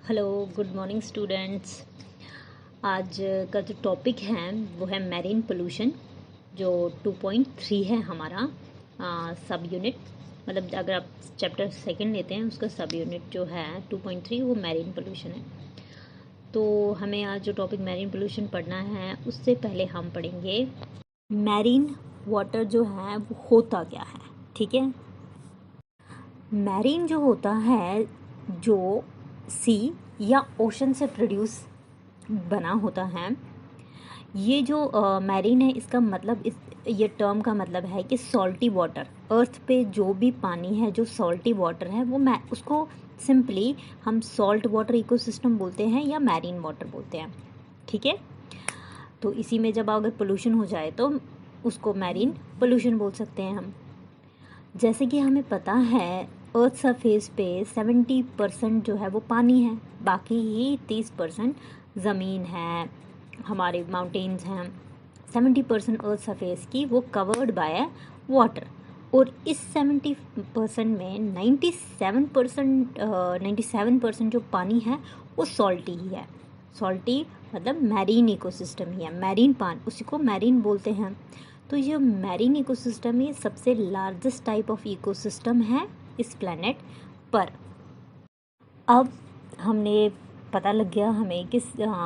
Hello, good morning students. आज का जो टॉपिक है वो है मैरीन पोल्यूशन, जो 2.3 है हमारा सब यूनिट। मतलब अगर आप चैप्टर सेकंड लेते हैं उसका सब यूनिट जो है 2.3 वो मैरीन पोल्यूशन है। तो हमें आज जो टॉपिक मैरीन पोल्यूशन पढ़ना है उससे पहले हम पढ़ेंगे मैरीन वाटर जो है वो होता क्या है। ठीक है, मैरीन जो होता है जो सी या ओशन से प्रोड्यूस बना होता है। ये जो मैरीन है इसका मतलब ये टर्म का मतलब है कि सॉल्टी वाटर, अर्थ पे जो भी पानी है जो सॉल्टी वाटर है वो उसको सिंपली हम सॉल्ट वाटर इकोसिस्टम बोलते हैं या मैरीन वाटर बोलते हैं। ठीक है, तो इसी में जब अगर पोल्यूशन हो जाए तो उसको मैरीन पोल्यूशन बोल सकते हैं हम। जैसे कि हमें पता है अर्थ सरफेस पे 70% जो है वो पानी है, बाकी ही 30% ज़मीन है, हमारे माउंटेन्स हैं। 70% अर्थ सरफेस की वो कवर्ड बाय वाटर, और इस 70% में 97% जो पानी है वो सॉल्टी ही है। सॉल्टी मतलब मैरीन इकोसिस्टम ही है, मैरीन पानी, उसी को मैरीन बोलते हैं। तो ये मैरीन इकोसिस्टम ये सबसे लार्जेस्ट टाइप ऑफ इकोसिस्टम है इस प्लेनेट पर। अब हमने पता लग गया हमें कि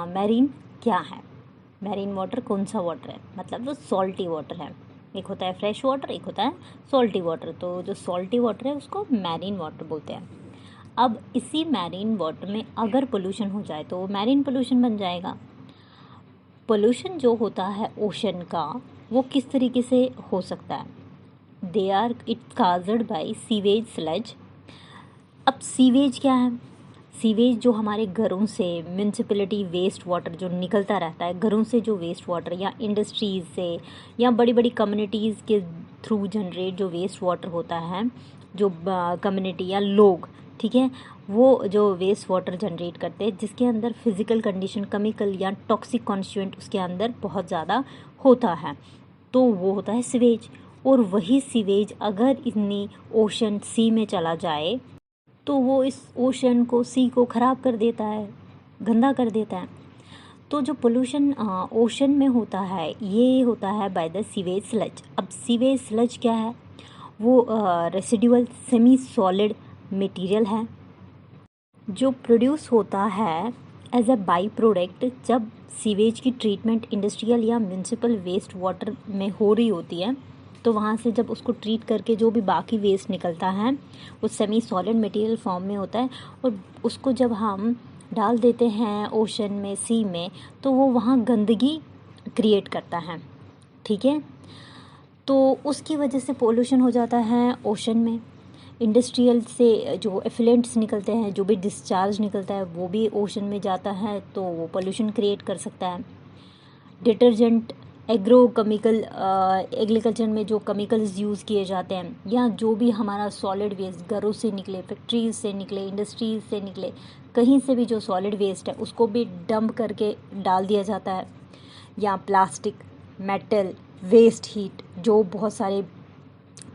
मैरीन क्या है, मैरीन वाटर कौन सा वाटर है, मतलब वो सॉल्टी वाटर है। एक होता है फ्रेश वाटर, एक होता है सॉल्टी वाटर। तो जो सॉल्टी वाटर है उसको मैरीन वाटर बोलते हैं। अब इसी मैरीन वाटर में अगर पोल्यूशन हो जाए तो वो मैरीन पोल्यूशन बन जाएगा। पोल्यूशन जो होता है ओशन का वो किस तरीके से हो सकता है? They are its caused by sewage sludge. अब सीवेज क्या है? सीवेज जो हमारे घरों से म्यूनसिपैलिटी वेस्ट वाटर जो निकलता रहता है, घरों से जो वेस्ट वाटर या इंडस्ट्रीज़ से या बड़ी बड़ी कम्युनिटीज़ के थ्रू जनरेट जो वेस्ट वाटर होता है, जो कम्युनिटी या लोग, ठीक है, वो जो वेस्ट वाटर जनरेट करते हैं जिसके अंदर फिजिकल कंडीशन, केमिकल या टॉक्सिक कॉन्स्टिट्यूएंट उसके अंदर बहुत ज़्यादा होता है, तो वो होता है सीवेज। और वही सीवेज अगर इतनी ओशन सी में चला जाए तो वो इस ओशन को, सी को ख़राब कर देता है, गंदा कर देता है। तो जो पोल्यूशन ओशन में होता है ये होता है बाय द सीवेज स्लज। अब सीवेज स्लज क्या है? वो रेसिडुअल सेमी सॉलिड मटेरियल है जो प्रोड्यूस होता है एज अ बाई प्रोडक्ट जब सीवेज की ट्रीटमेंट इंडस्ट्रियल या म्यूनसिपल वेस्ट वाटर में हो रही होती है। तो वहाँ से जब उसको ट्रीट करके जो भी बाकी वेस्ट निकलता है वो सेमी सॉलिड मटेरियल फॉर्म में होता है, और उसको जब हम डाल देते हैं ओशन में, सी में, तो वो वहाँ गंदगी क्रिएट करता है। ठीक है, तो उसकी वजह से पोल्यूशन हो जाता है ओशन में। इंडस्ट्रियल से जो एफिलेंट्स निकलते हैं, जो भी डिस्चार्ज निकलता है वो भी ओशन में जाता है, तो वो पोल्यूशन क्रिएट कर सकता है। डिटर्जेंट, एग्रो केमिकल, एग्रीकल्चर में जो केमिकल्स यूज़ किए जाते हैं, या जो भी हमारा सॉलिड वेस्ट घरों से निकले, फैक्ट्रीज से निकले, इंडस्ट्रीज से निकले, कहीं से भी जो सॉलिड वेस्ट है उसको भी डंप करके डाल दिया जाता है। या प्लास्टिक, मेटल वेस्ट हीट, जो बहुत सारे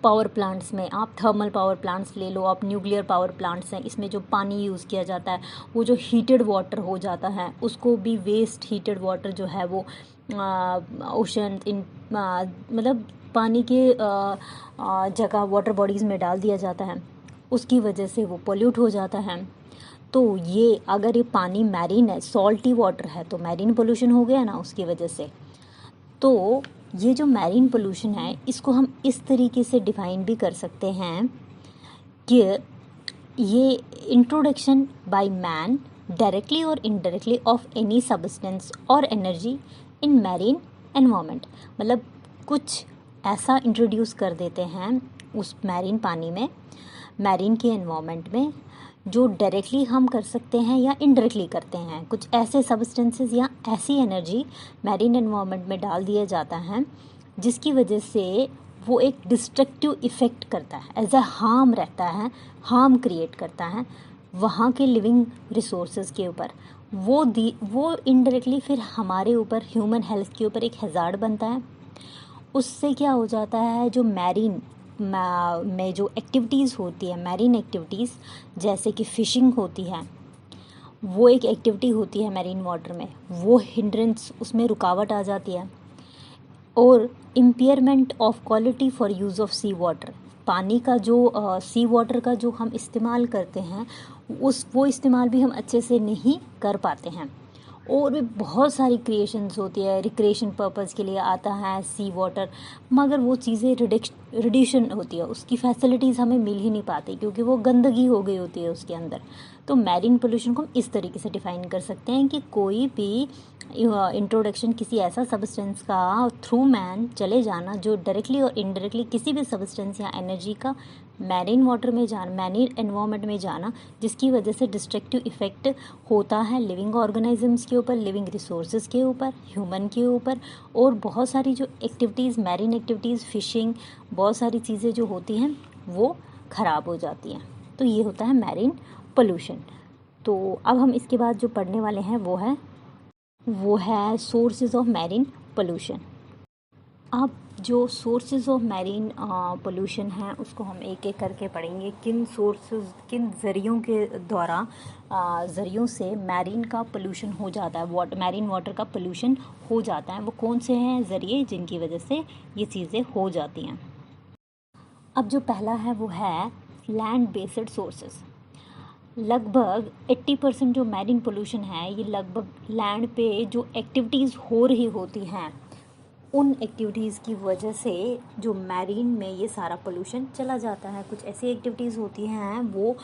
पावर प्लांट्स में, आप थर्मल पावर प्लांट्स ले लो, आप न्यूक्लियर पावर प्लांट्स हैं, इसमें जो पानी यूज़ किया जाता है वो जो हीटेड वाटर हो जाता है उसको भी वेस्ट हीटेड वाटर जो है वो ओशन इन मतलब पानी के जगह वाटर बॉडीज़ में डाल दिया जाता है, उसकी वजह से वो पोल्यूट हो जाता है। तो ये अगर ये पानी मैरीन है, सॉल्टी वाटर है, तो मैरीन पोल्यूशन हो गया ना उसकी वजह से। तो ये जो मैरीन पोल्यूशन है इसको हम इस तरीके से डिफाइन भी कर सकते हैं कि ये इंट्रोडक्शन बाय मैन डायरेक्टली और इनडायरेक्टली ऑफ एनी सब्सटेंस और एनर्जी इन मैरीन एनवायरनमेंट। मतलब कुछ ऐसा इंट्रोड्यूस कर देते हैं उस मैरीन पानी में, मैरीन के एनवायरनमेंट में, जो डायरेक्टली हम कर सकते हैं या इनडायरेक्टली करते हैं। कुछ ऐसे सब्सटेंसेस या ऐसी एनर्जी मैरीन एनवायरनमेंट में डाल दिया जाता है जिसकी वजह से वो एक डिस्ट्रक्टिव इफ़ेक्ट करता है, एज अ हार्म रहता है, हार्म क्रिएट करता है वहाँ के लिविंग रिसोर्सेज के ऊपर। वो इनडायरेक्टली फिर हमारे ऊपर, ह्यूमन हेल्थ के ऊपर एक हैज़ार्ड बनता है। उससे क्या हो जाता है, जो मैरीन में जो एक्टिविटीज़ होती है, मैरीन एक्टिविटीज़ जैसे कि फ़िशिंग होती है, वो एक एक्टिविटी होती है मैरीन वाटर में, वो हिंड्रेंस, उसमें रुकावट आ जाती है। और impairment of quality for use of sea water, पानी का जो सी वाटर का जो हम इस्तेमाल करते हैं वो इस्तेमाल भी हम अच्छे से नहीं कर पाते हैं। और भी बहुत सारी क्रिएशंस होती है, रिक्रिएशन पर्पज़ के लिए आता है सी वाटर, मगर वो चीज़ें रिड्यूशन होती है, उसकी फैसिलिटीज़ हमें मिल ही नहीं पाती क्योंकि वो गंदगी हो गई होती है उसके अंदर। तो मैरीन पोल्यूशन को हम इस तरीके से डिफ़ाइन कर सकते हैं कि कोई भी इंट्रोडक्शन किसी ऐसा सब्सटेंस का थ्रू मैन चले जाना जो डायरेक्टली और इनडायरेक्टली किसी भी सब्सटेंस या एनर्जी का मैरीन वाटर में जाना, मैरीन एनवायरनमेंट में जाना, जिसकी वजह से डिस्ट्रक्टिव इफ़ेक्ट होता है लिविंग ऑर्गेनिजम्स के ऊपर, लिविंग रिसोर्सेज के ऊपर, ह्यूमन के ऊपर, और बहुत सारी जो एक्टिविटीज़, मैरीन एक्टिविटीज़, फिशिंग, बहुत सारी चीज़ें जो होती हैं वो ख़राब हो जाती हैं। तो ये होता है मैरीन पोल्यूशन। तो अब हम इसके बाद जो पढ़ने वाले हैं वो है सोर्सेज ऑफ मैरीन पोल्यूशन। अब जो सोर्सेज ऑफ मैरीन पोल्यूशन हैं उसको हम एक एक करके पढ़ेंगे, किन सोर्सेज, किन ज़रियों के द्वारा ज़रियों से मैरीन का पोल्यूशन हो जाता है, मैरीन वाटर का पोल्यूशन हो जाता है, वो कौन से हैं ज़रिए जिनकी वजह से ये चीज़ें हो जाती हैं। अब जो पहला है वो है लैंड बेस्ड सोर्सेज। लगभग 80% जो मैरीन पोल्यूशन है ये लगभग लैंड पे जो एक्टिविटीज़ हो रही होती हैं उन एक्टिविटीज़ की वजह से जो मैरीन में ये सारा पोल्यूशन चला जाता है। कुछ ऐसी एक्टिविटीज़ होती हैं वो,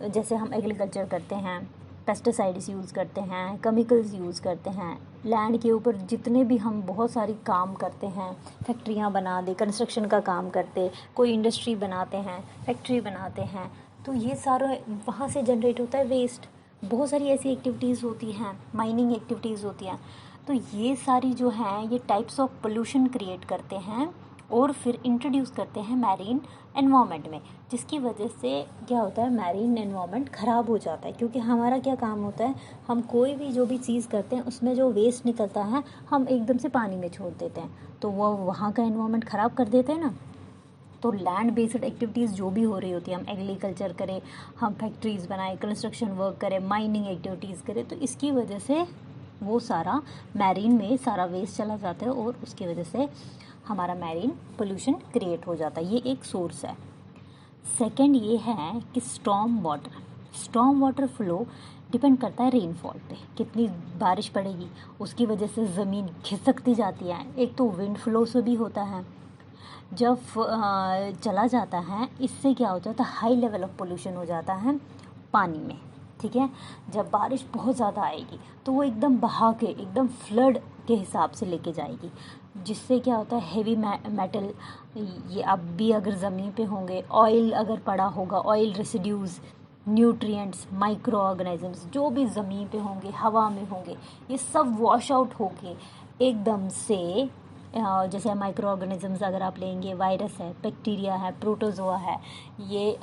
जैसे हम एग्रीकल्चर करते हैं, पेस्टिसाइड्स यूज़ करते हैं, केमिकल्स यूज़ करते हैं, लैंड के ऊपर जितने भी हम बहुत सारी काम करते हैं, फैक्ट्रियाँ बना दे, कंस्ट्रक्शन का काम करते, कोई इंडस्ट्री बनाते हैं, फैक्ट्री बनाते हैं, तो ये सारा वहाँ से जनरेट होता है वेस्ट। बहुत सारी ऐसी एक्टिविटीज़ होती हैं, माइनिंग एक्टिविटीज़ होती हैं। तो ये सारी जो हैं ये टाइप्स ऑफ पोल्यूशन क्रिएट करते हैं और फिर इंट्रोड्यूस करते हैं मैरीन एनवायरनमेंट में, जिसकी वजह से क्या होता है, मैरीन एनवायरनमेंट ख़राब हो जाता है। क्योंकि हमारा क्या काम होता है, हम कोई भी जो भी चीज़ करते हैं उसमें जो वेस्ट निकलता है हम एकदम से पानी में छोड़ देते हैं, तो वो वहाँ का एनवायरनमेंट ख़राब कर देते हैं ना। तो लैंड बेस्ड एक्टिविटीज़ जो भी हो रही होती है, हम एग्रीकल्चर करें, हम फैक्ट्रीज़ बनाएं, कंस्ट्रक्शन वर्क करें, माइनिंग एक्टिविटीज़ करें, तो इसकी वजह से वो सारा मैरीन में सारा वेस्ट चला जाता है और उसकी वजह से हमारा मैरीन पोल्यूशन क्रिएट हो जाता है। ये एक सोर्स है। सेकंड ये है कि स्टॉर्म वाटर फ्लो डिपेंड करता है रेनफॉल पे, कितनी बारिश पड़ेगी उसकी वजह से ज़मीन खिसकती जाती है। एक तो विंड फ्लो से भी होता है, जब चला जाता है इससे क्या हो जाता है, हाई लेवल ऑफ पोल्यूशन हो जाता है पानी में। ठीक है, जब बारिश बहुत ज़्यादा आएगी तो वो एकदम बहा के एकदम फ्लड के हिसाब से लेके जाएगी, जिससे क्या होता है हेवी मेटल, ये अब भी अगर ज़मीन पे होंगे, ऑयल अगर पड़ा होगा, oil residues, nutrients, micro organisms जो भी ज़मीन पे होंगे, हवा में होंगे, ये सब वॉश आउट होके एकदम से, जैसे माइक्रो ऑर्गेनिजम्स अगर आप लेंगे, वायरस है, बैक्टीरिया है, प्रोटोजोआ है, ये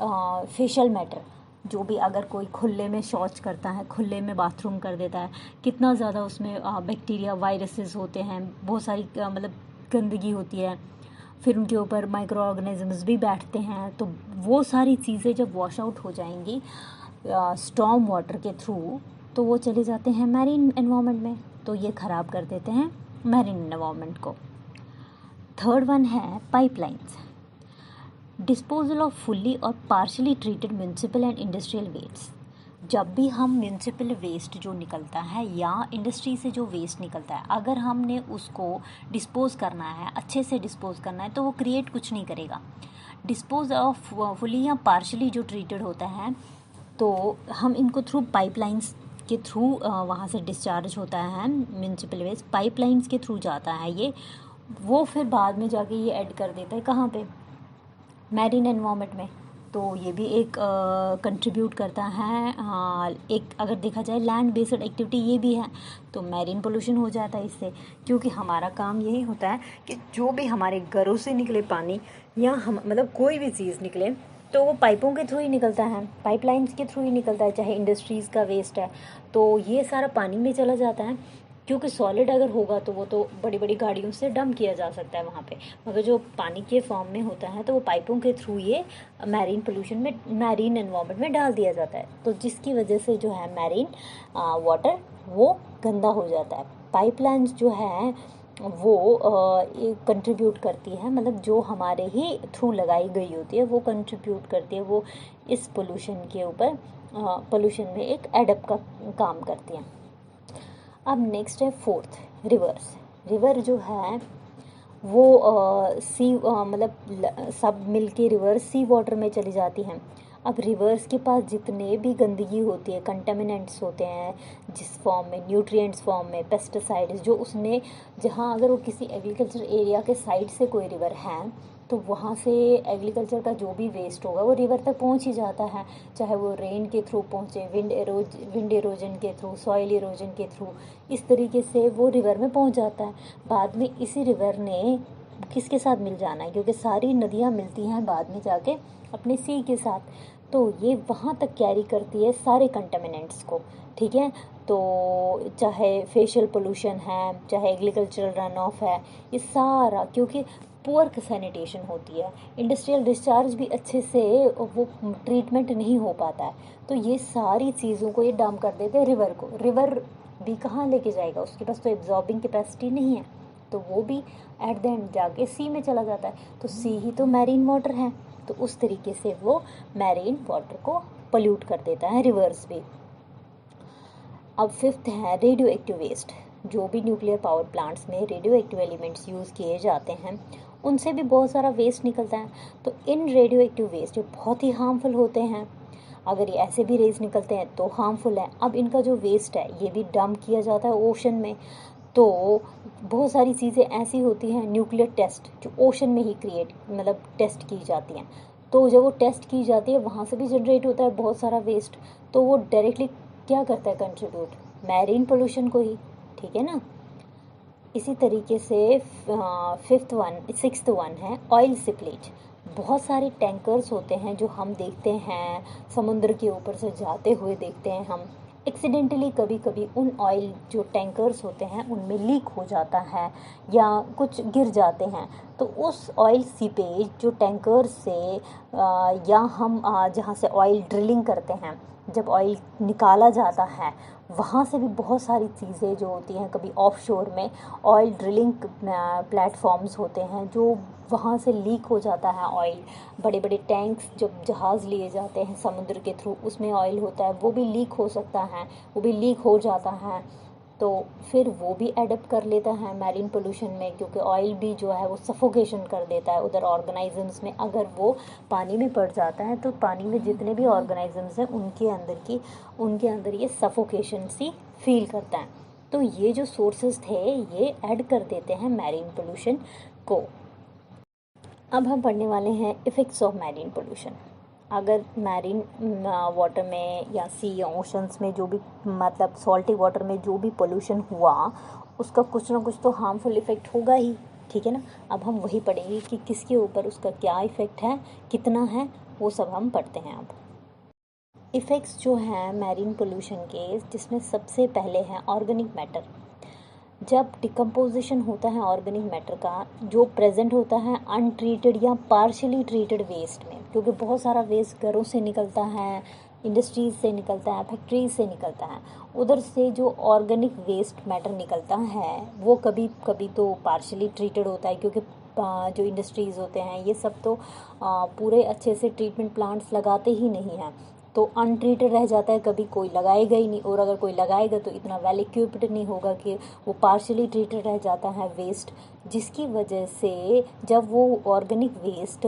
फेशियल मैटर, जो भी अगर कोई खुले में शौच करता है, खुले में बाथरूम कर देता है, कितना ज़्यादा उसमें बैक्टीरिया, वायरसेस होते हैं, बहुत सारी मतलब गंदगी होती है, फिर उनके ऊपर माइक्रो ऑर्गेनिजम्स भी बैठते हैं। तो वो सारी चीज़ें जब वॉश आउट हो जाएंगी स्टॉर्म वाटर के थ्रू, तो वो चले जाते हैं मैरीन एनवायरनमेंट में, तो ये ख़राब कर देते हैं मैरीन एनवायरनमेंट को। थर्ड वन है पाइपलाइंस, डिस्पोजल ऑफ फुल्ली और partially treated municipal and industrial waste. जब भी हम म्यूनसिपल वेस्ट जो निकलता है या इंडस्ट्री से जो वेस्ट निकलता है, अगर हमने उसको डिस्पोज करना है, अच्छे से डिस्पोज करना है, तो वो क्रिएट कुछ नहीं करेगा। डिस्पोज ऑफ फुली या पार्शली जो ट्रीटेड होता है, तो हम इनको थ्रू पाइपलाइंस के थ्रू वहाँ से डिस्चार्ज होता है म्यूनसिपल वेस्ट, पाइपलाइंस के थ्रू जाता है ये, वो फिर बाद में जाके ये ऐड कर देता है कहाँ पे, मैरीन एनवायरनमेंट में। तो ये भी एक कंट्रीब्यूट करता है। एक अगर देखा जाए लैंड बेस्ड एक्टिविटी ये भी है, तो मैरीन पोल्यूशन हो जाता है इससे, क्योंकि हमारा काम यही होता है कि जो भी हमारे घरों से निकले पानी या हम मतलब कोई भी चीज़ निकले तो वो पाइपों के थ्रू ही निकलता है, पाइपलाइंस के थ्रू ही निकलता है, चाहे इंडस्ट्रीज़ का वेस्ट है तो ये सारा पानी में चला जाता है। क्योंकि सॉलिड अगर होगा तो वो तो बड़ी बड़ी गाड़ियों से डंप किया जा सकता है वहाँ पे, मगर जो पानी के फॉर्म में होता है तो वो पाइपों के थ्रू ये मैरीन पोल्यूशन में, मैरीन एनवायरनमेंट में डाल दिया जाता है, तो जिसकी वजह से जो है मैरीन वाटर वो गंदा हो जाता है। पाइपलाइंस जो है वो कंट्रीब्यूट करती है, मतलब जो हमारे ही थ्रू लगाई गई होती है वो कंट्रीब्यूट करती है, वो इस पोल्यूशन के ऊपर पोल्यूशन में एक एडप का काम करती हैं। अब नेक्स्ट है फोर्थ, रिवर्स। रिवर जो है वो सी मतलब सब मिलके रिवर्स सी वाटर में चली जाती हैं। अब रिवर्स के पास जितने भी गंदगी होती है, कंटेमिनेंट्स होते हैं, जिस फॉर्म में, न्यूट्रिएंट्स फॉर्म में, पेस्टिसाइड्स, जो उसने, जहाँ अगर वो किसी एग्रीकल्चर एरिया के साइड से कोई रिवर है तो वहाँ से एग्रीकल्चर का जो भी वेस्ट होगा वो रिवर तक पहुँच ही जाता है, चाहे वो रेन के थ्रू पहुँचे, विंड एरोजन के थ्रू, सॉइल एरोजन के थ्रू, इस तरीके से वो रिवर में पहुँच जाता है। बाद में इसी रिवर ने किसके साथ मिल जाना है, क्योंकि सारी नदियाँ मिलती हैं बाद में जाके अपने सी के साथ, तो ये वहाँ तक कैरी करती है सारे कंटेमिनेंट्स को, ठीक है। तो चाहे फेशियल पोल्यूशन है, चाहे एग्रीकल्चरल रन ऑफ है, ये सारा, क्योंकि पुअर सैनिटेशन होती है, इंडस्ट्रियल डिस्चार्ज भी अच्छे से वो ट्रीटमेंट नहीं हो पाता है, तो ये सारी चीज़ों को ये डंप कर देते हैं रिवर को। रिवर भी कहाँ लेके जाएगा, उसके पास तो एब्जॉर्बिंग कैपेसिटी नहीं है, तो वो भी एट द एंड जाके सी में चला जाता है, तो सी ही तो मैरीन वाटर है, तो उस तरीके से वो मैरीन वाटर को पोल्यूट कर देता है रिवर्स भी। अब फिफ्थ है रेडियो एक्टिव वेस्ट। जो भी न्यूक्लियर पावर प्लांट्स में रेडियो एक्टिव एलिमेंट्स यूज़ किए जाते हैं उनसे भी बहुत सारा वेस्ट निकलता है, तो इन रेडियो एक्टिव वेस्ट जो बहुत ही हार्मफुल होते हैं, अगर ये ऐसे भी रेज निकलते हैं तो हार्मफुल है। अब इनका जो वेस्ट है ये भी डंप किया जाता है ओशन में, तो बहुत सारी चीज़ें ऐसी होती हैं, न्यूक्लियर टेस्ट जो ओशन में ही क्रिएट मतलब टेस्ट की जाती हैं, तो जब वो टेस्ट की जाती है वहाँ से भी जनरेट होता है बहुत सारा वेस्ट, तो वो डायरेक्टली क्या करता है, कंट्रीब्यूट मैरीन पोल्यूशन को ही, ठीक है ना। इसी तरीके से सिक्स्थ वन है ऑयल सिपलेज। बहुत सारे टैंकर्स होते हैं जो हम देखते हैं समुद्र के ऊपर से जाते हुए देखते हैं हम, एक्सीडेंटली कभी कभी उन ऑयल जो टैंकर्स होते हैं उनमें लीक हो जाता है या कुछ गिर जाते हैं, तो उस ऑयल सीपेज जो टैंकर से या हम जहाँ से ऑयल ड्रिलिंग करते हैं, जब ऑयल निकाला जाता है वहाँ से भी बहुत सारी चीज़ें जो होती हैं, कभी ऑफशोर में ऑयल ड्रिलिंग प्लेटफॉर्म्स होते हैं जो वहाँ से लीक हो जाता है ऑयल, बड़े बड़े टैंक्स जब जहाज़ लिए जाते हैं समुद्र के थ्रू उसमें ऑयल होता है, वो भी लीक हो सकता है, वो भी लीक हो जाता है, तो फिर वो भी एडप्ट कर लेता है मैरीन पोल्यूशन में, क्योंकि ऑयल भी जो है वो सफोकेशन कर देता है उधर ऑर्गेनाइजम्स में। अगर वो पानी में पड़ जाता है तो पानी में जितने भी ऑर्गेनाइजम्स हैं उनके अंदर ये सफोकेशन सी फील करता है, तो ये जो सोर्सेज थे ये ऐड कर देते हैं मैरीन पोल्यूशन को। अब हम पढ़ने वाले हैं इफ़ेक्ट्स ऑफ मैरीन पोल्यूशन। अगर मैरीन वाटर में या सी या ओशंस में जो भी मतलब सॉल्टी वाटर में जो भी पोल्यूशन हुआ उसका कुछ ना कुछ तो हार्मफुल इफ़ेक्ट होगा ही, ठीक है ना। अब हम वही पढ़ेंगे कि किसके ऊपर उसका क्या इफ़ेक्ट है, कितना है, वो सब हम पढ़ते हैं। अब इफ़ेक्ट्स जो हैं मैरीन पोल्यूशन के, जिसमें सबसे पहले हैं ऑर्गेनिक मैटर। जब डिकम्पोजिशन होता है ऑर्गेनिक मैटर का, जो प्रेजेंट होता है अनट्रीटेड या पार्शली ट्रीटेड वेस्ट में, क्योंकि बहुत सारा वेस्ट घरों से निकलता है, इंडस्ट्रीज से निकलता है, फैक्ट्रीज से निकलता है, उधर से जो ऑर्गेनिक वेस्ट मैटर निकलता है वो कभी कभी तो पार्शली ट्रीटेड होता है, क्योंकि जो इंडस्ट्रीज़ होते हैं ये सब तो पूरे अच्छे से ट्रीटमेंट प्लांट्स लगाते ही नहीं हैं, तो अनट्रीटेड रह जाता है, कभी कोई लगाएगा ही नहीं, और अगर कोई लगाएगा तो इतना वेल इक्विप्ड नहीं होगा कि वो पार्शली ट्रीटेड रह जाता है वेस्ट, जिसकी वजह से जब वो ऑर्गेनिक वेस्ट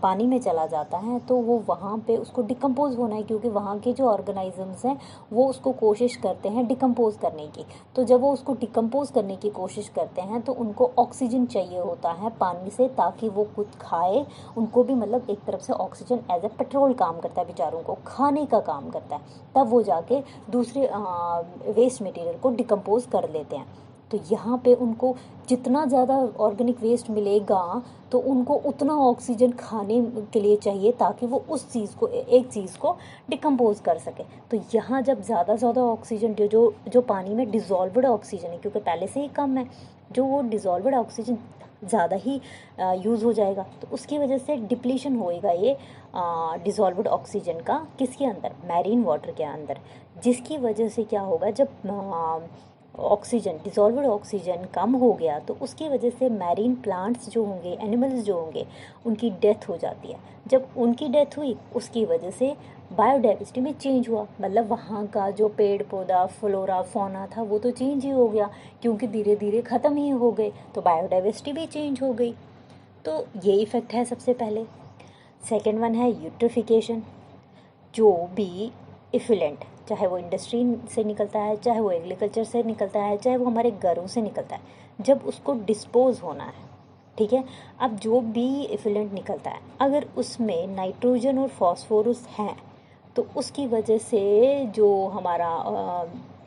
पानी में चला जाता है तो वो वहाँ पे उसको डिकम्पोज होना है, क्योंकि वहाँ के जो ऑर्गेनाइजम्स हैं वो उसको कोशिश करते हैं डिकम्पोज करने की, तो जब वो उसको डिकम्पोज करने की कोशिश करते हैं तो उनको ऑक्सीजन चाहिए होता है पानी से, ताकि वो खुद खाए, उनको भी मतलब एक तरफ से ऑक्सीजन एज ए पेट्रोल काम करता है, बेचारों को खाने का काम करता है, तब वो जाके दूसरे वेस्ट मटेरियल को डिकम्पोज कर लेते हैं। तो यहाँ पे उनको जितना ज़्यादा ऑर्गेनिक वेस्ट मिलेगा तो उनको उतना ऑक्सीजन खाने के लिए चाहिए ताकि वो उस चीज़ को, एक चीज़ को डिकम्पोज कर सके। तो यहाँ जब ज़्यादा ऑक्सीजन जो पानी में डिज़ोल्वड ऑक्सीजन है, क्योंकि पहले से ही कम है, जो वो डिज़ोल्वड ऑक्सीजन ज़्यादा ही यूज़ हो जाएगा, तो उसकी वजह से डिप्लीशन होएगा ये डिज़ोल्वड ऑक्सीजन का, किसके अंदर, मैरीन वाटर के अंदर, जिसकी वजह से क्या होगा, जब ऑक्सीजन, डिज़ोल्वड ऑक्सीजन कम हो गया तो उसकी वजह से मैरीन प्लांट्स जो होंगे, एनिमल्स जो होंगे, उनकी डेथ हो जाती है। जब उनकी डेथ हुई उसकी वजह से बायोडाइवर्सिटी में चेंज हुआ, मतलब वहाँ का जो पेड़ पौधा, फ्लोरा फौना था वो तो चेंज ही हो गया, क्योंकि धीरे धीरे ख़त्म ही हो गए, तो बायोडाइवर्सिटी भी चेंज हो गई। तो ये इफ़ेक्ट है सबसे पहले। सेकेंड वन है यूट्रिफिकेशन। जो भी इफिलेंट, चाहे वो इंडस्ट्री से निकलता है, चाहे वो एग्रीकल्चर से निकलता है, चाहे वो हमारे घरों से निकलता है, जब उसको डिस्पोज होना है, ठीक है, अब जो भी इफिलेंट निकलता है अगर उसमें नाइट्रोजन और फॉस्फोरस हैं तो उसकी वजह से जो हमारा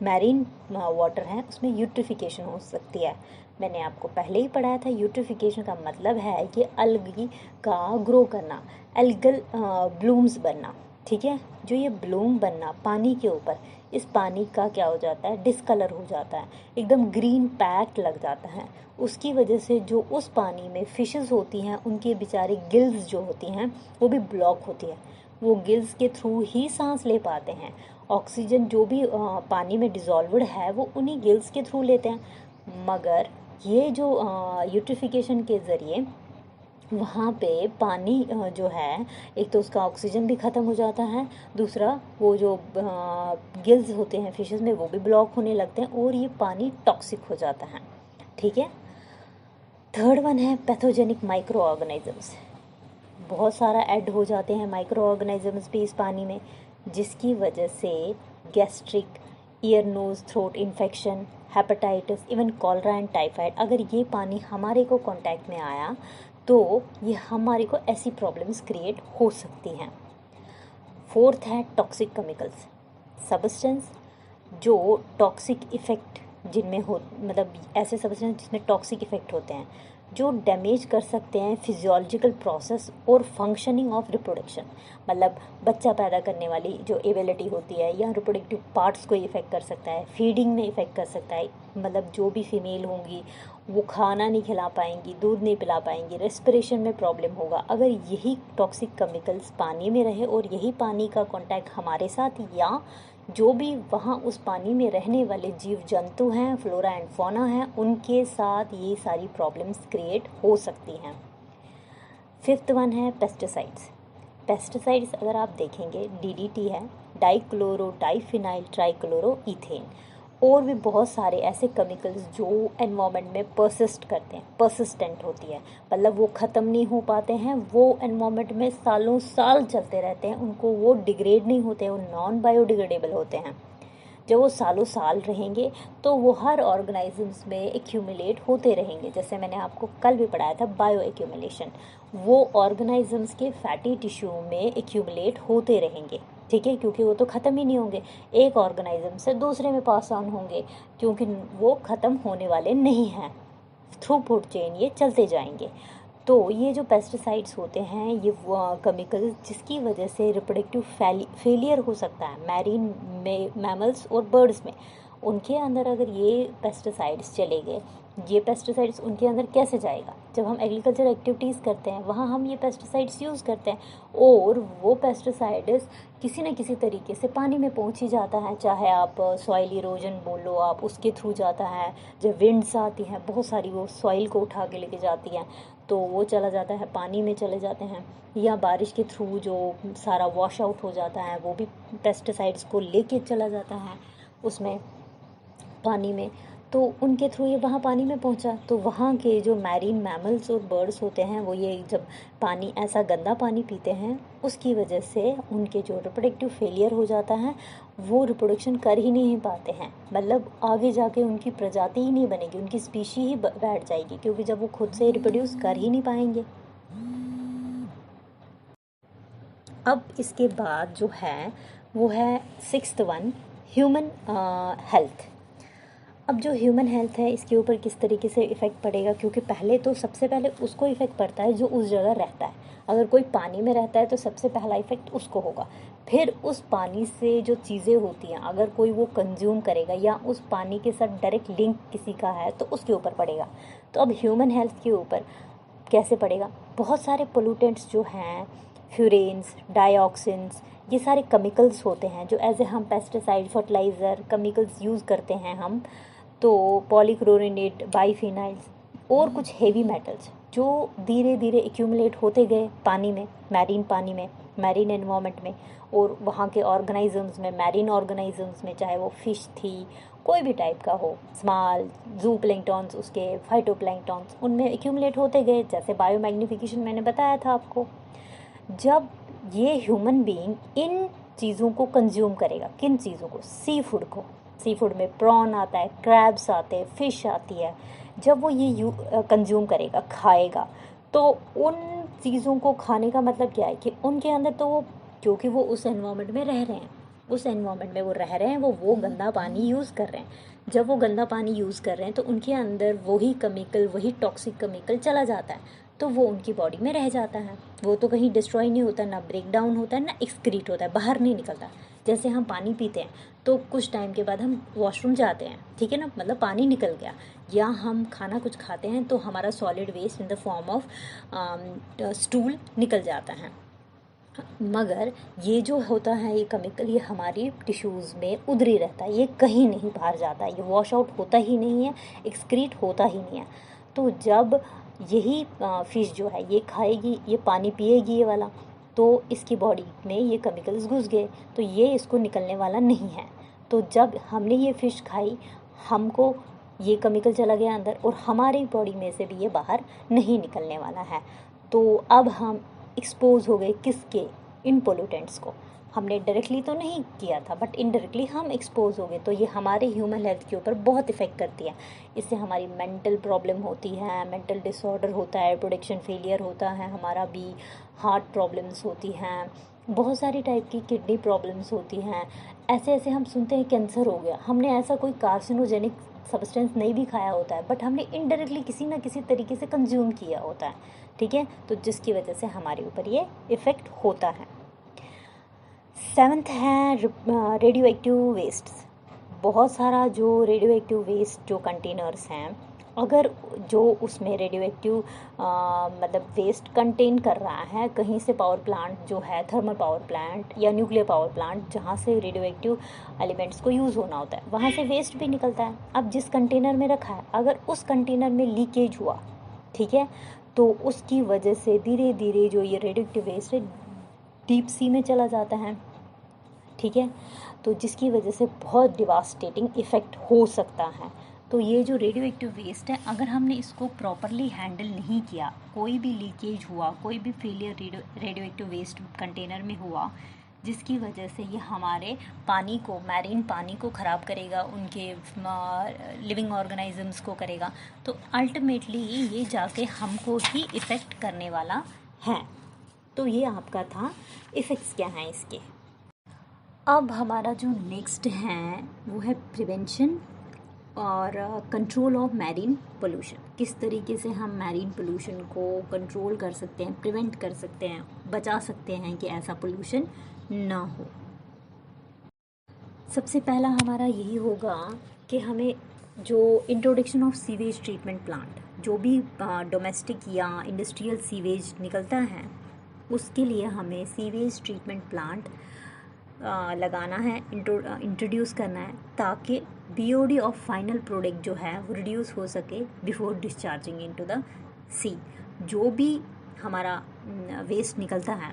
मैरीन वाटर है उसमें यूट्रिफिकेशन हो सकती है। मैंने आपको पहले ही पढ़ाया था, यूट्रिफिकेशन का मतलब है कि अलगी का ग्रो करना, एल्गल ब्लूम्स बनना, ठीक है। जो ये ब्लूम बनना पानी के ऊपर, इस पानी का क्या हो जाता है, डिसकलर हो जाता है, एकदम ग्रीन पैक लग जाता है। उसकी वजह से जो उस पानी में फिशेस होती हैं उनके बेचारे गिल्स जो होती हैं वो भी ब्लॉक होती है, वो गिल्स के थ्रू ही सांस ले पाते हैं। ऑक्सीजन जो भी पानी में डिज़ोल्वड है वो उन्हीं गिल्स के थ्रू लेते हैं। मगर ये जो यूट्रिफिकेशन के ज़रिए वहाँ पे पानी जो है, एक तो उसका ऑक्सीजन भी ख़त्म हो जाता है, दूसरा वो जो गिल्स होते हैं फिशेस में वो भी ब्लॉक होने लगते हैं और ये पानी टॉक्सिक हो जाता है, ठीक है। थर्ड वन है पैथोजेनिक माइक्रो ऑर्गेनिजम्स। बहुत सारा ऐड हो जाते हैं माइक्रो ऑर्गेनिजम्स भी इस पानी में, जिसकी वजह से gastric, ear nose throat infection, hepatitis, even cholera and typhoid, अगर ये पानी हमारे को कांटेक्ट में आया तो ये हमारे को ऐसी प्रॉब्लम्स क्रिएट हो सकती हैं। फोर्थ है टॉक्सिक केमिकल्स, सब्सटेंस जो टॉक्सिक इफ़ेक्ट जिनमें हो, मतलब ऐसे सब्सटेंस जिसमें टॉक्सिक इफ़ेक्ट होते हैं जो डैमेज कर सकते हैं फिजियोलॉजिकल प्रोसेस और फंक्शनिंग ऑफ रिप्रोडक्शन, मतलब बच्चा पैदा करने वाली जो एबिलिटी होती है या रिप्रोडक्टिव पार्ट्स को इफ़ेक्ट कर सकता है, फीडिंग में इफ़ेक्ट कर सकता है, मतलब जो भी फीमेल होंगी वो खाना नहीं खिला पाएंगी, दूध नहीं पिला पाएंगी, रेस्पिरेशन में प्रॉब्लम होगा अगर यही टॉक्सिक केमिकल्स पानी में रहे और यही पानी का कांटेक्ट हमारे साथ या जो भी वहाँ उस पानी में रहने वाले जीव जंतु हैं, फ्लोरा एंड फौना हैं, उनके साथ ये सारी प्रॉब्लम्स क्रिएट हो सकती हैं। फिफ्थ वन है पेस्टिसाइड्स। पेस्टिसाइड्स अगर आप देखेंगे डीडीटी है, डाइक्लोरो डाइफिनाइल ट्राइक्लोरो इथेन, और भी बहुत सारे ऐसे केमिकल्स जो एनवायरनमेंट में परसिस्ट करते हैं, परसिस्टेंट होती है, मतलब वो ख़त्म नहीं हो पाते हैं, वो एनवायरनमेंट में सालों साल चलते रहते हैं, उनको वो डिग्रेड नहीं होते, वो नॉन बायोडिग्रेडेबल होते हैं। जब वो सालों साल रहेंगे तो वो हर ऑर्गेनाइजम्स में एक्यूमुलेट होते रहेंगे, जैसे मैंने आपको कल भी पढ़ाया था बायो एक्यूमुलेशन, वो ऑर्गेनाइजम्स के फैटी टिश्यू में एक्यूमुलेट होते रहेंगे, ठीक है, क्योंकि वो तो ख़त्म ही नहीं होंगे, एक ऑर्गेनाइज्म से दूसरे में पास ऑन होंगे, क्योंकि वो ख़त्म होने वाले नहीं हैं, थ्रू फूड चेन ये चलते जाएंगे। तो ये जो पेस्टिसाइड्स होते हैं ये केमिकल जिसकी वजह से रिप्रोडक्टिव फेलियर हो सकता है मैरीन में, मैमल्स और बर्ड्स में, उनके अंदर अगर ये पेस्टिसाइड्स चले गए, ये पेस्टिसाइड्स उनके अंदर कैसे जाएगा, जब हम एग्रीकल्चर एक्टिविटीज़ करते हैं वहाँ हम ये पेस्टिसाइड्स यूज़ करते हैं और वो पेस्टिसाइड्स किसी न किसी तरीके से पानी में पहुँच ही जाता है, चाहे आप सॉइल इरोजन बोलो, आप उसके थ्रू जाता है, जब विंड्स आती हैं बहुत सारी वो सॉइल को उठा के लेके जाती हैं तो वो चला जाता है, पानी में चले जाते हैं, या बारिश के थ्रू जो सारा वॉश आउट हो जाता है वो भी पेस्टिसाइड्स को लेके चला जाता है उसमें पानी में, तो उनके थ्रू ये वहाँ पानी में पहुँचा, तो वहाँ के जो मैरीन मैमल्स और बर्ड्स होते हैं वो ये जब पानी, ऐसा गंदा पानी पीते हैं उसकी वजह से उनके जो रिप्रोडक्टिव फेलियर हो जाता है, वो रिप्रोडक्शन कर ही नहीं पाते हैं, मतलब आगे जाके उनकी प्रजाति ही नहीं बनेगी, उनकी स्पीशी ही बैठ जाएगी, क्योंकि जब वो खुद से रिप्रोड्यूस कर ही नहीं पाएंगे। अब इसके बाद जो है वो है सिक्स्थ वन, ह्यूमन हेल्थ। अब जो ह्यूमन हेल्थ है इसके ऊपर किस तरीके से इफ़ेक्ट पड़ेगा, क्योंकि पहले तो सबसे पहले उसको इफ़ेक्ट पड़ता है जो उस जगह रहता है। अगर कोई पानी में रहता है तो सबसे पहला इफ़ेक्ट उसको होगा, फिर उस पानी से जो चीज़ें होती हैं अगर कोई वो कंज्यूम करेगा या उस पानी के साथ डायरेक्ट लिंक किसी का है तो उसके ऊपर पड़ेगा। तो अब ह्यूमन हेल्थ के ऊपर कैसे पड़ेगा, बहुत सारे पोल्यूटेंट्स जो हैं, फ्यूरेन्स, डाइऑक्सिन्स, ये सारे केमिकल्स होते हैं जो एज ए हम पेस्टिसाइड, फर्टिलाइज़र केमिकल्स यूज़ करते हैं हम, तो पॉलीक्लोरिनेट, बाइफिनाइल्स और कुछ हेवी मेटल्स जो धीरे धीरे एक्यूमुलेट होते गए पानी में, पानी में, मैरीन एनवायरनमेंट में, और वहाँ के ऑर्गेनिजम्स में, मैरीन ऑर्गेनिजम्स में, चाहे वो फिश थी, कोई भी टाइप का हो, स्मॉल जू प्लैंक्टन्स, उसके फाइटोप्लैंक्टन्स, उनमें एक्यूमुलेट होते गए, जैसे बायोमैग्निफिकेशन मैंने बताया था आपको। जब ये ह्यूमन बीइंग इन चीज़ों को कंज्यूम करेगा, किन चीज़ों को, सी फूड को, सी फूड में प्रॉन आता है, क्रैब्स आते हैं, फिश आती है, जब वो ये कंज्यूम करेगा, खाएगा, तो उन चीज़ों को खाने का मतलब क्या है कि उनके अंदर तो वो, क्योंकि वो उस एनवायरनमेंट में रह रहे हैं, उस एनवायरनमेंट में वो रह रहे हैं, वो गंदा पानी यूज़ कर रहे हैं। जब वो गंदा पानी यूज़ कर रहे हैं तो उनके अंदर वही केमिकल, वही टॉक्सिक केमिकल चला जाता है, तो वो उनकी बॉडी में रह जाता है। वो तो कहीं डिस्ट्रॉय नहीं होता, ना ब्रेक डाउन होता है, ना एक्सक्रीट होता है, बाहर नहीं निकलता। जैसे हम पानी पीते हैं तो कुछ टाइम के बाद हम वॉशरूम जाते हैं, ठीक है ना, मतलब पानी निकल गया, या हम खाना कुछ खाते हैं तो हमारा solid waste in the form of stool निकल जाता है। मगर ये जो होता है ये केमिकल, ये हमारी टिश्यूज़ में उधरी रहता है, ये कहीं नहीं बाहर जाता है, ये वॉश आउट होता ही नहीं है, एक्सक्रीट होता ही नहीं है। तो जब यही फिश जो है ये खाएगी, ये पानी पिएगी ये वाला, तो इसकी बॉडी में ये केमिकल्स घुस गए, तो ये इसको निकलने वाला नहीं है। तो जब हमने ये फ़िश खाई, हमको ये केमिकल चला गया अंदर, और हमारी बॉडी में से भी ये बाहर नहीं निकलने वाला है। तो अब हम एक्सपोज हो गए किसके, इन पोल्यूटेंट्स को। हमने डायरेक्टली तो नहीं किया था बट इनडायरेक्टली हम एक्सपोज हो गए, तो ये हमारे ह्यूमन हेल्थ के ऊपर बहुत इफ़ेक्ट करती है। इससे हमारी मेंटल प्रॉब्लम होती है, मेंटल डिसऑर्डर होता है, प्रोडक्शन फेलियर होता है हमारा भी, हार्ट प्रॉब्लम्स होती हैं, बहुत सारी टाइप की किडनी प्रॉब्लम्स होती हैं। ऐसे ऐसे हम सुनते हैं कैंसर हो गया, हमने ऐसा कोई कार्सिनोजेनिक सब्सटेंस नहीं भी खाया होता है बट हमने इनडायरेक्टली किसी ना किसी तरीके से कंज्यूम किया होता है, ठीक है, तो जिसकी वजह से हमारे ऊपर ये इफ़ेक्ट होता है। 7th है रेडियो एक्टिव वेस्ट। बहुत सारा जो रेडियो एक्टिव वेस्ट जो कंटेनर्स हैं, अगर जो उसमें रेडियो एक्टिव मतलब वेस्ट कंटेन कर रहा है, कहीं से पावर प्लांट जो है, थर्मल पावर प्लांट या न्यूक्लियर पावर प्लांट, जहाँ से रेडियो एक्टिव एलिमेंट्स को यूज़ होना होता है, वहाँ से वेस्ट भी निकलता है। अब जिस कंटेनर में रखा है, अगर उस कंटेनर में लीकेज हुआ, ठीक है, तो उसकी वजह से धीरे धीरे जो ये रेडियो एक्टिव वेस्ट है डीप सी में चला जाता है, ठीक है, तो जिसकी वजह से बहुत डिवास्टेटिंग इफ़ेक्ट हो सकता है। तो ये जो रेडियो एक्टिव वेस्ट है, अगर हमने इसको प्रॉपरली हैंडल नहीं किया, कोई भी लीकेज हुआ, कोई भी failure radioactive waste container में हुआ, जिसकी वजह से ये हमारे पानी को, मैरीन पानी को ख़राब करेगा, उनके लिविंग ऑर्गेनिजम्स को करेगा, तो अल्टीमेटली ये जाके हमको ही इफ़ेक्ट करने वाला है। तो ये आपका था इफ़ेक्ट्स क्या हैं इसके। अब हमारा जो नेक्स्ट है वो है प्रिवेंशन और कंट्रोल ऑफ मैरीन पोल्यूशन। किस तरीके से हम मैरीन पोल्यूशन को कंट्रोल कर सकते हैं, प्रिवेंट कर सकते हैं, बचा सकते हैं कि ऐसा पोल्यूशन ना हो। सबसे पहला हमारा यही होगा कि हमें जो introduction of sewage treatment plant, जो भी डोमेस्टिक या इंडस्ट्रियल सीवेज निकलता है, उसके लिए हमें सीवेज ट्रीटमेंट प्लांट लगाना है, इंट्रोड्यूस करना है, ताकि बीओडी ऑफ फाइनल प्रोडक्ट जो है वो रिड्यूस हो सके बिफोर डिस्चार्जिंग इनटू द सी। जो भी हमारा वेस्ट निकलता है,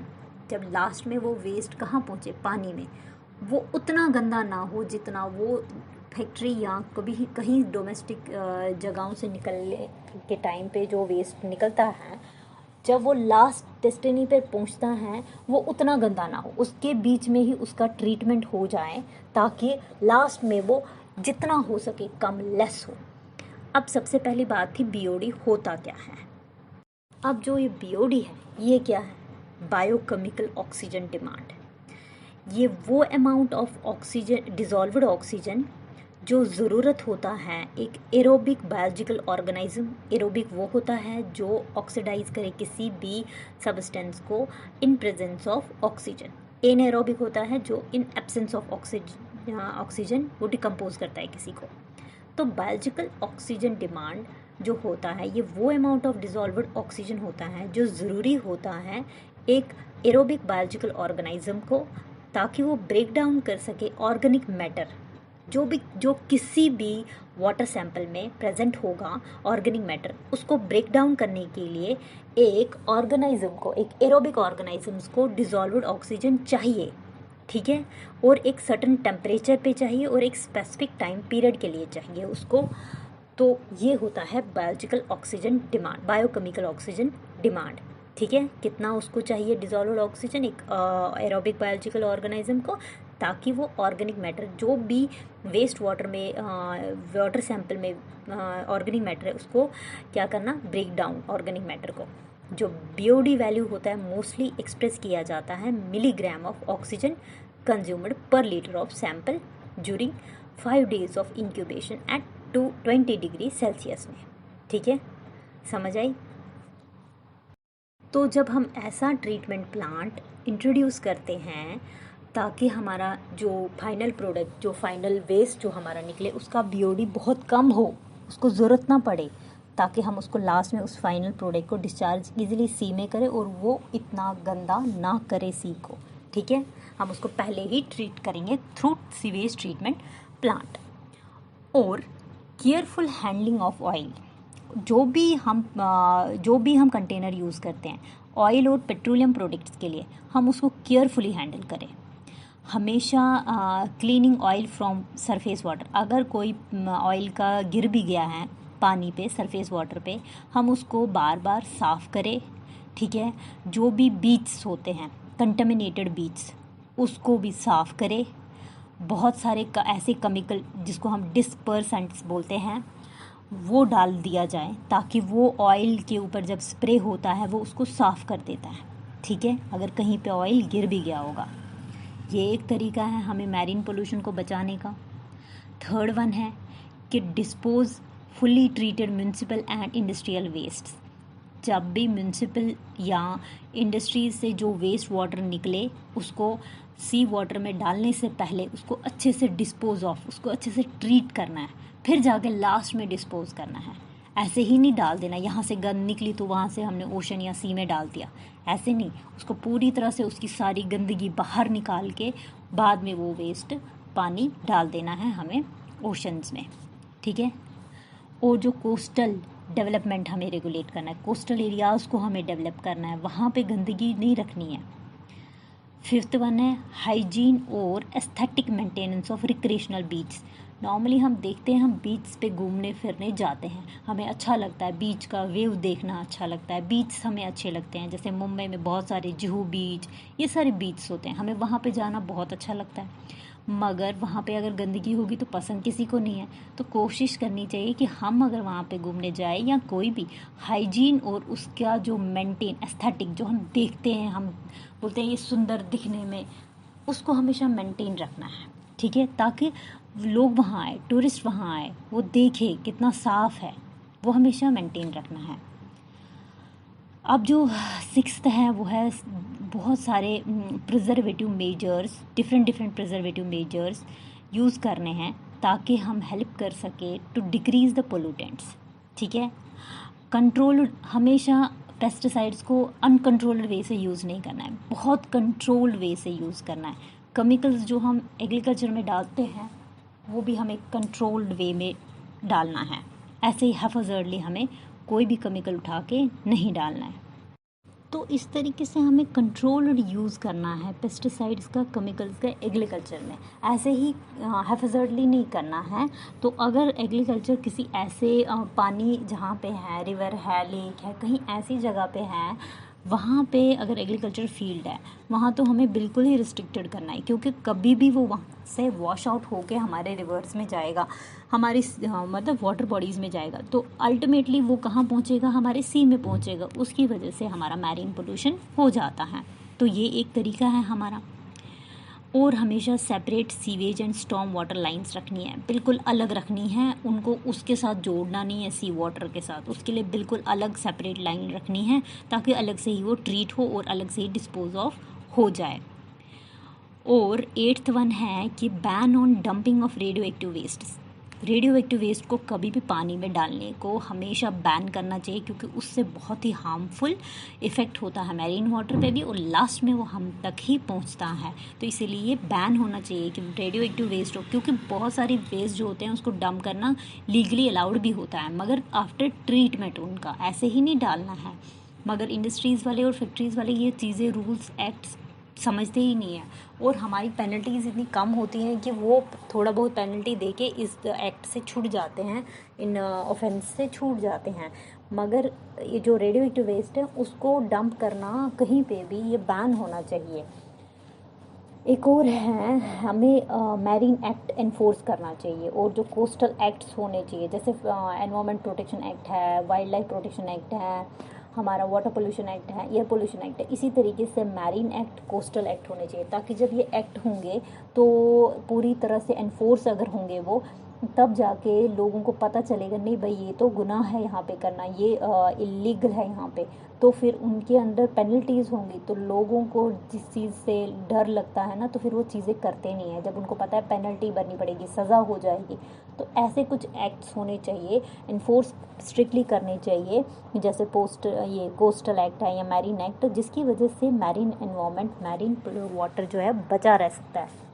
जब लास्ट में वो वेस्ट कहाँ पहुँचे, पानी में, वो उतना गंदा ना हो जितना वो फैक्ट्री या कभी कहीं डोमेस्टिक जगहों से निकलने के टाइम पे जो वेस्ट निकलता है, जब वो लास्ट डेस्टिनी पे पहुंचता है वो उतना गंदा ना हो, उसके बीच में ही उसका ट्रीटमेंट हो जाए, ताकि लास्ट में वो जितना हो सके कम, लेस हो। अब सबसे पहली बात थी बीओडी होता क्या है। अब जो ये बीओडी है ये क्या है, बायोकेमिकल ऑक्सीजन डिमांड। ये वो amount of oxygen, dissolved oxygen, जो ज़रूरत होता है एक एरोबिक बायोलॉजिकल ऑर्गेनिज्म, एरोबिक वो होता है जो ऑक्सीडाइज करे किसी भी सब्सटेंस को in presence of oxygen. Anaerobic होता है जो इन एब्सेंस ऑफ ऑक्सीजन वो डिकम्पोज करता है किसी को। तो बायोलॉजिकल ऑक्सीजन डिमांड जो होता है ये वो अमाउंट ऑफ डिसॉल्व्ड ऑक्सीजन होता है जो ज़रूरी होता है एक एरोबिक बायोलॉजिकल ऑर्गेनिज्म को, ताकि वो ब्रेक डाउन कर सके ऑर्गेनिक मैटर जो किसी भी वाटर सैंपल में प्रेजेंट होगा। ऑर्गेनिक मैटर उसको ब्रेक डाउन करने के लिए एक ऑर्गेनिज्म को, एक एरोबिक ऑर्गेनिजम्स को डिसॉल्व्ड ऑक्सीजन चाहिए, ठीक है, और एक सर्टेन टेम्परेचर पे चाहिए और एक स्पेसिफिक टाइम पीरियड के लिए चाहिए उसको। तो ये होता है biological oxygen demand, biochemical oxygen demand, ठीक है। कितना उसको चाहिए डिसॉल्व्ड ऑक्सीजन एक एरोबिक बायोलॉजिकल ऑर्गेनिज्म को, ताकि वो ऑर्गेनिक मैटर जो भी वेस्ट वाटर में वाटर सैंपल में ऑर्गेनिक मैटर है उसको क्या करना, ब्रेक डाउन ऑर्गेनिक मैटर को। जो बीओडी वैल्यू होता है मोस्टली एक्सप्रेस किया जाता है milligram of oxygen consumed per litre of sample during 5 days of incubation at 20 degree Celsius में, ठीक है, समझ आई। तो जब हम ऐसा ट्रीटमेंट प्लांट इंट्रोड्यूस करते हैं ताकि हमारा जो फाइनल प्रोडक्ट, जो फाइनल वेस्ट जो हमारा निकले उसका बीओडी बहुत कम हो, उसको ज़रूरत ना पड़े, ताकि हम उसको लास्ट में उस फाइनल प्रोडक्ट को डिस्चार्ज इजीली सी में करें और वो इतना गंदा ना करे सी को, ठीक है। हम उसको पहले ही ट्रीट करेंगे थ्रू सीवेज ट्रीटमेंट प्लांट। और केयरफुल हैंडलिंग ऑफ ऑयल, जो भी हम कंटेनर यूज़ करते हैं ऑयल और पेट्रोलियम प्रोडक्ट्स के लिए, हम उसको केयरफुली हैंडल करें। हमेशा cleaning oil from surface water, अगर कोई ऑयल का गिर भी गया है पानी पे, सरफेस वाटर पे, हम उसको बार बार साफ़ करें, ठीक है। जो भी बीच्स होते हैं कंटामिनेटेड बीच्स, उसको भी साफ़ करें। बहुत सारे ऐसे केमिकल जिसको हम डिस्पर्सेंट्स बोलते हैं वो डाल दिया जाए, ताकि वो ऑयल के ऊपर जब स्प्रे होता है वो उसको साफ़ कर देता है, ठीक है, अगर कहीं पे ऑयल गिर भी गया होगा। ये एक तरीका है हमें मैरीन पोल्यूशन को बचाने का। थर्ड वन है कि dispose fully treated municipal and industrial waste. जब भी म्यूनिसिपल या इंडस्ट्रीज से जो वेस्ट वाटर निकले उसको सी वाटर में डालने से पहले उसको अच्छे से डिस्पोज ऑफ, उसको अच्छे से ट्रीट करना है, फिर जाके लास्ट में डिस्पोज करना है। ऐसे ही नहीं डाल देना, यहाँ से गंद निकली तो वहाँ से हमने ओशन या सी में डाल दिया, ऐसे नहीं। उसको पूरी तरह से उसकी सारी गंदगी बाहर निकाल के बाद में वो वेस्ट पानी डाल देना है हमें ओशंस में, ठीक है। और जो कोस्टल डेवलपमेंट हमें रेगुलेट करना है, कोस्टल एरियाज़ को हमें डेवलप करना है, वहाँ पे गंदगी नहीं रखनी है। फिफ्थ वन है हाइजीन और aesthetic maintenance of recreational beach. Normally हम देखते हैं, हम बीच पे घूमने फिरने जाते हैं, हमें अच्छा लगता है, बीच का व्यू देखना अच्छा लगता है, बीच हमें अच्छे लगते हैं। जैसे मुंबई में बहुत सारे जुहू बीच, ये सारे बीच होते हैं, हमें वहाँ पे जाना बहुत अच्छा लगता है। मगर वहाँ पे अगर गंदगी होगी तो पसंद किसी को नहीं है। तो कोशिश करनी चाहिए कि हम अगर वहाँ पे घूमने जाए या कोई भी, हाइजीन और उसका जो मेंटेन एस्थेटिक जो हम देखते हैं, हम बोलते हैं ये सुंदर दिखने में, उसको हमेशा मेंटेन रखना है, ठीक है, ताकि लोग वहाँ आए, टूरिस्ट वहाँ आए, वो देखे कितना साफ़ है, वो हमेशा मेंटेन रखना है। अब जो सिक्स्थ है वो है बहुत सारे preservative measures, different preservative measures use करने हैं ताकि हम हेल्प कर सके टू डिक्रीज़ द पोल्यूटेंट्स, ठीक है। कंट्रोल्ड, हमेशा पेस्टिसाइड्स को अनकंट्रोल्ड वे से यूज़ नहीं करना है, बहुत कंट्रोल्ड वे से यूज़ करना है। केमिकल्स जो हम एग्रीकल्चर में डालते हैं वो भी हमें कंट्रोल्ड वे में डालना है। ऐसे ही हैफाजर्डली हमें कोई भी केमिकल उठा के नहीं डालना है। तो इस तरीके से हमें कंट्रोल्ड यूज़ करना है पेस्टिसाइड्स का, केमिकल्स का एग्रीकल्चर में, ऐसे ही हैफाजर्डली नहीं करना है। तो अगर एग्रीकल्चर किसी ऐसे पानी जहाँ पे है, रिवर है, लेक है, कहीं ऐसी जगह पे है, वहाँ पे अगर एग्रीकल्चर फील्ड है, वहाँ तो हमें बिल्कुल ही रिस्ट्रिक्टेड करना है, क्योंकि कभी भी वो वहाँ से वॉश आउट होके हमारे रिवर्स में जाएगा, हमारी मतलब वाटर बॉडीज़ में जाएगा, तो अल्टीमेटली वो कहाँ पहुँचेगा, हमारे सी में पहुँचेगा। उसकी वजह से हमारा मैरीन पोल्यूशन हो जाता है। तो ये एक तरीका है हमारा। और हमेशा separate sewage and storm water lines रखनी है, बिल्कुल अलग रखनी है, उनको उसके साथ जोड़ना नहीं है सी वाटर के साथ, उसके लिए बिल्कुल अलग सेपरेट लाइन रखनी है ताकि अलग से ही वो ट्रीट हो और अलग से ही डिस्पोज ऑफ हो जाए। और 8th वन है कि ban on dumping of radioactive waste. Radioactive waste को कभी भी पानी में डालने को हमेशा बैन करना चाहिए, क्योंकि उससे बहुत ही हार्मफुल इफ़ेक्ट होता है मैरीन वाटर पे भी और लास्ट में वो हम तक ही पहुंचता है। तो इसीलिए बैन होना चाहिए कि रेडियो एक्टिव वेस्ट हो, क्योंकि बहुत सारी वेस्ट जो होते हैं उसको डंप करना लीगली अलाउड भी होता है, मगर आफ्टर ट्रीटमेंट उनका ऐसे ही नहीं डालना है। मगर इंडस्ट्रीज़ वाले और फैक्ट्रीज़ वाले ये चीज़ें रूल्स एक्ट्स समझते ही नहीं है और हमारी पेनल्टीज़ इतनी कम होती हैं कि वो थोड़ा बहुत पेनल्टी देके इस एक्ट से छूट जाते हैं, इन ऑफेंस से छूट जाते हैं। मगर ये जो रेडियो एक्टिव वेस्ट है उसको डंप करना कहीं पे भी ये बैन होना चाहिए। एक और है, हमें मैरीन एक्ट एनफोर्स करना चाहिए और जो कोस्टल एक्ट्स होने चाहिए, जैसे एनवायरमेंट प्रोटेक्शन एक्ट है, वाइल्ड लाइफ प्रोटेक्शन एक्ट है, हमारा वाटर पोल्यूशन एक्ट है, एयर पोल्यूशन एक्ट है, इसी तरीके से मैरीन एक्ट, कोस्टल एक्ट होने चाहिए, ताकि जब ये एक्ट होंगे तो पूरी तरह से एनफोर्स अगर होंगे वो, तब जाके लोगों को पता चलेगा नहीं भाई ये तो गुनाह है यहाँ पे करना, ये इलीगल है यहाँ पे, तो फिर उनके अंदर पेनल्टीज़ होंगी। तो लोगों को जिस चीज़ से डर लगता है ना, तो फिर वो चीज़ें करते नहीं हैं, जब उनको पता है पेनल्टी भरनी पड़ेगी, सज़ा हो जाएगी। तो ऐसे कुछ एक्ट्स होने चाहिए, इन्फोर्स स्ट्रिक्टली करने चाहिए, जैसे ये कोस्टल एक्ट है या मैरीन एक्ट, जिसकी वजह से मैरीन एनवायरनमेंट, मैरीन वाटर जो है बचा रह सकता है।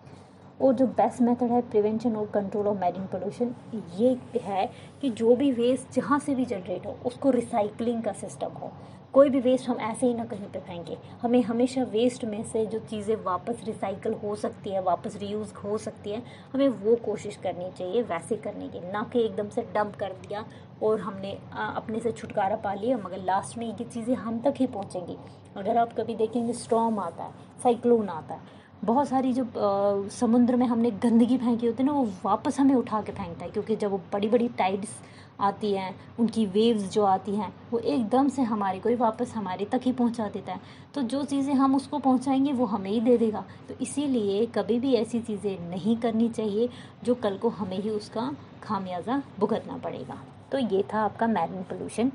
और जो बेस्ट मेथड है प्रिवेंशन और कंट्रोल ऑफ मैरीन पोल्यूशन, ये है कि जो भी वेस्ट जहाँ से भी जनरेट हो उसको रिसाइकलिंग का सिस्टम हो। कोई भी वेस्ट हम ऐसे ही ना कहीं पे फेंकें, हमें हमेशा वेस्ट में से जो चीज़ें वापस रिसाइकल हो सकती है, वापस रीयूज़ हो सकती है, हमें वो कोशिश करनी चाहिए वैसे करने की, ना कि एकदम से डंप कर दिया और हमने अपने से छुटकारा पा लिया, मगर लास्ट में ये चीज़ें हम तक ही पहुँचेंगी। अगर आप कभी देखेंगे स्टॉर्म आता है, साइक्लोन आता है, बहुत सारी जो समुद्र में हमने गंदगी फेंकी होती है ना, वो वापस हमें उठा के फेंकता है, क्योंकि जब वो बड़ी बड़ी टाइड्स आती हैं, उनकी वेव्स जो आती हैं, वो एकदम से हमारे को ही वापस हमारे तक ही पहुंचा देता है। तो जो चीज़ें हम उसको पहुंचाएंगे वो हमें ही दे देगा। तो इसीलिए कभी भी ऐसी चीज़ें नहीं करनी चाहिए जो कल को हमें ही उसका खामियाजा भुगतना पड़ेगा। तो ये था आपका मैरीन पोल्यूशन।